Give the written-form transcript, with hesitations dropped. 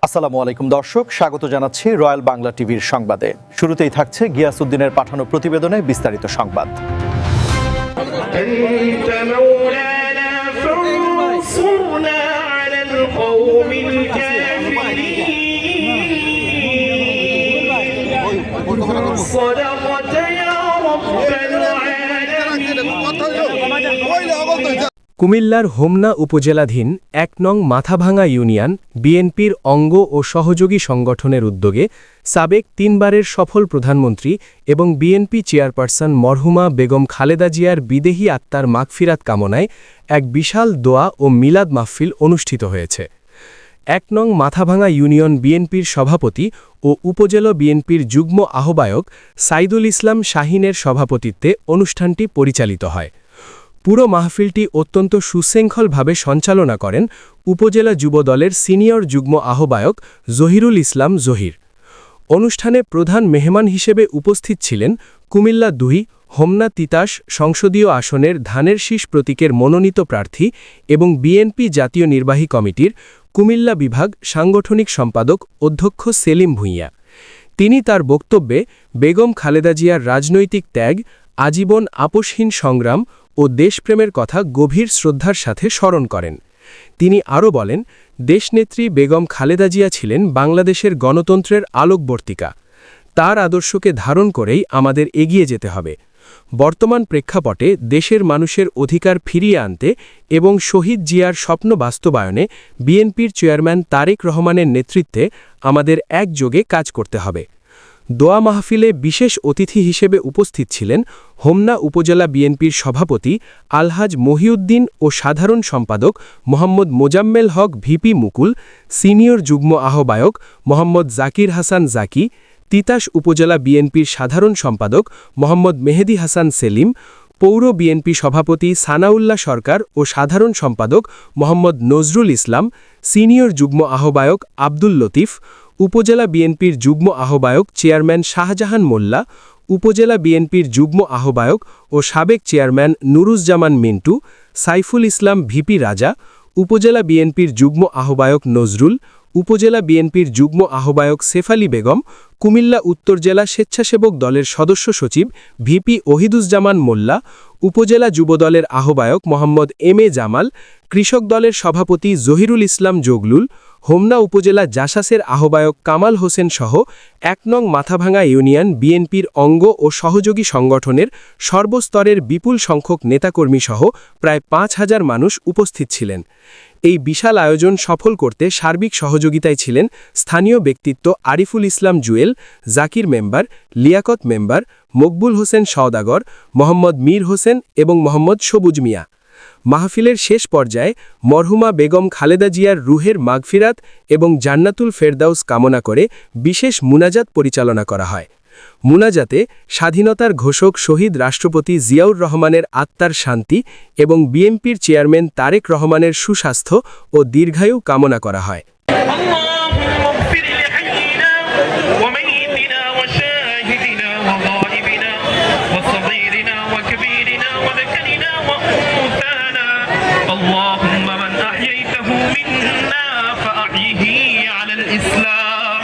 আসসালামু আলাইকুম দর্শক, স্বাগত জানাচ্ছি রয়্যাল বাংলা টিভির সংবাদে। শুরুতেই থাকছে গিয়াসউদ্দিনের পাঠানো প্রতিবেদনে বিস্তারিত সংবাদ। কুমিল্লার হোমনা উপজেলাধীন ১ নং মাথাভাঙা ইউনিয়ন বিএনপির অঙ্গ ও সহযোগী সংগঠনের উদ্যোগে সাবেক ৩ বারের সফল প্রধানমন্ত্রী এবং বিএনপি চেয়ারপারসন মরহুমা বেগম খালেদা জিয়ার বিদেহী আত্মার মাগফিরাত কামনায় এক বিশাল দোয়া ও মিলাদ মাহফিল অনুষ্ঠিত হয়েছে। ১ নং মাথাভাঙা ইউনিয়ন বিএনপির সভাপতি ও উপজেলা বিএনপির যুগ্ম আহ্বায়ক সাইদুল ইসলাম শাহীনের সভাপতিত্বে অনুষ্ঠানটি পরিচালিত হয়। পুরো মাহফিলটি অত্যন্ত সুশৃঙ্খলভাবে সঞ্চালনা করেন উপজেলা যুবদলের সিনিয়র যুগ্ম আহ্বায়ক জহিরুল ইসলাম জহির। অনুষ্ঠানে প্রধান মেহমান হিসেবে উপস্থিত ছিলেন কুমিল্লা ২ হোমনা তিতাস সংসদীয় আসনের ধানের শীষ প্রতীকের মনোনীত প্রার্থী এবং বিএনপি জাতীয় নির্বাহী কমিটির কুমিল্লা বিভাগ সাংগঠনিক সম্পাদক অধ্যক্ষ সেলিম ভূঁইয়া। তিনি তার বক্তব্যে বেগম খালেদা জিয়ার রাজনৈতিক ত্যাগ, আজীবন আপোষহীন সংগ্রাম ও দেশপ্রেমের কথা গভীর শ্রদ্ধার সাথে স্মরণ করেন। তিনি আরও বলেন, দেশনেত্রী বেগম খালেদা জিয়া ছিলেন বাংলাদেশের গণতন্ত্রের আলোকবর্তিকা। তার আদর্শকে ধারণ করেই আমাদের এগিয়ে যেতে হবে। বর্তমান প্রেক্ষাপটে দেশের মানুষের অধিকার ফিরিয়ে আনতে এবং শহীদ জিয়ার স্বপ্ন বাস্তবায়নে বিএনপির চেয়ারম্যান তারেক রহমানের নেতৃত্বে আমাদের একযোগে কাজ করতে হবে। দোয়া মাহফিলে বিশেষ অতিথি হিসেবে উপস্থিত ছিলেন হোমনা উপজেলা বিএনপির সভাপতি আলহাজ মহিউদ্দিন ও সাধারণ সম্পাদক মোহাম্মদ মোজাম্মেল হক ভিপি মুকুল, সিনিয়র যুগ্ম আহ্বায়ক মোহাম্মদ জাকির হাসান জাকি, তিতাস উপজেলা বিএনপির সাধারণ সম্পাদক মোহাম্মদ মেহেদি হাসান সেলিম, পৌর বিএনপি সভাপতি সানাউল্লাহ সরকার ও সাধারণ সম্পাদক মোহাম্মদ নজরুল ইসলাম, সিনিয়র যুগ্ম আহ্বায়ক আব্দুল লতিফ, উপজেলা বিএনপির যুগ্ম আহ্বায়ক চেয়ারম্যান শাহজাহান মোল্লা, উপজেলা বিএনপির যুগ্ম আহ্বায়ক ও সাবেক চেয়ারম্যান নুরুজ্জামান মিন্টু, সাইফুল ইসলাম ভিপি রাজা, উপজেলা বিএনপির যুগ্ম আহ্বায়ক নজরুল, উপজেলা বিএনপির যুগ্ম আহ্বায়ক সেফালি বেগম, কুমিল্লা উত্তর জেলা স্বেচ্ছাসেবক দলের সদস্য সচিব ভিপি ওহিদুজ্জামান মোল্লা, উপজেলা যুবদলের আহ্বায়ক মোহাম্মদ এম এ জামাল, কৃষক দলের সভাপতি জহিরুল ইসলাম জগলুল, হোমনা উপজেলা জাসাসের আহ্বায়ক কামাল হোসেন সহ ১ নং মাথাভাঙা ইউনিয়ন বিএনপির অঙ্গ ও সহযোগী সংগঠনের সর্বস্তরের বিপুল সংখ্যক নেতাকর্মী সহ প্রায় ৫,০০০ মানুষ উপস্থিত ছিলেন। এই বিশাল আয়োজন সফল করতে সার্বিক সহযোগিতায় ছিলেন স্থানীয় ব্যক্তিত্ব আরিফুল ইসলাম জুয়েল, জাকির মেম্বার, লিয়াকত মেম্বার, মকবুল হোসেন সওদাগর, মোহাম্মদ মীর হোসেন এবং মোহাম্মদ সবুজ মিয়া। মাহফিলের শেষ পর্যায়ে মরহুমা বেগম খালেদা জিয়ার রুহের মাগফিরাত এবং জান্নাতুল ফেরদাউস কামনা করে বিশেষ মুনাজাত পরিচালনা করা হয়। মুনাজাতে স্বাধীনতার ঘোষক শহীদ রাষ্ট্রপতি জিয়াউর রহমানের আত্মার শান্তি এবং বিএনপির চেয়ারম্যান তারেক রহমানের সুস্বাস্থ্য ও দীর্ঘায়ু কামনা করা হয়। اللهم من أحييته منا فأحيه على الإسلام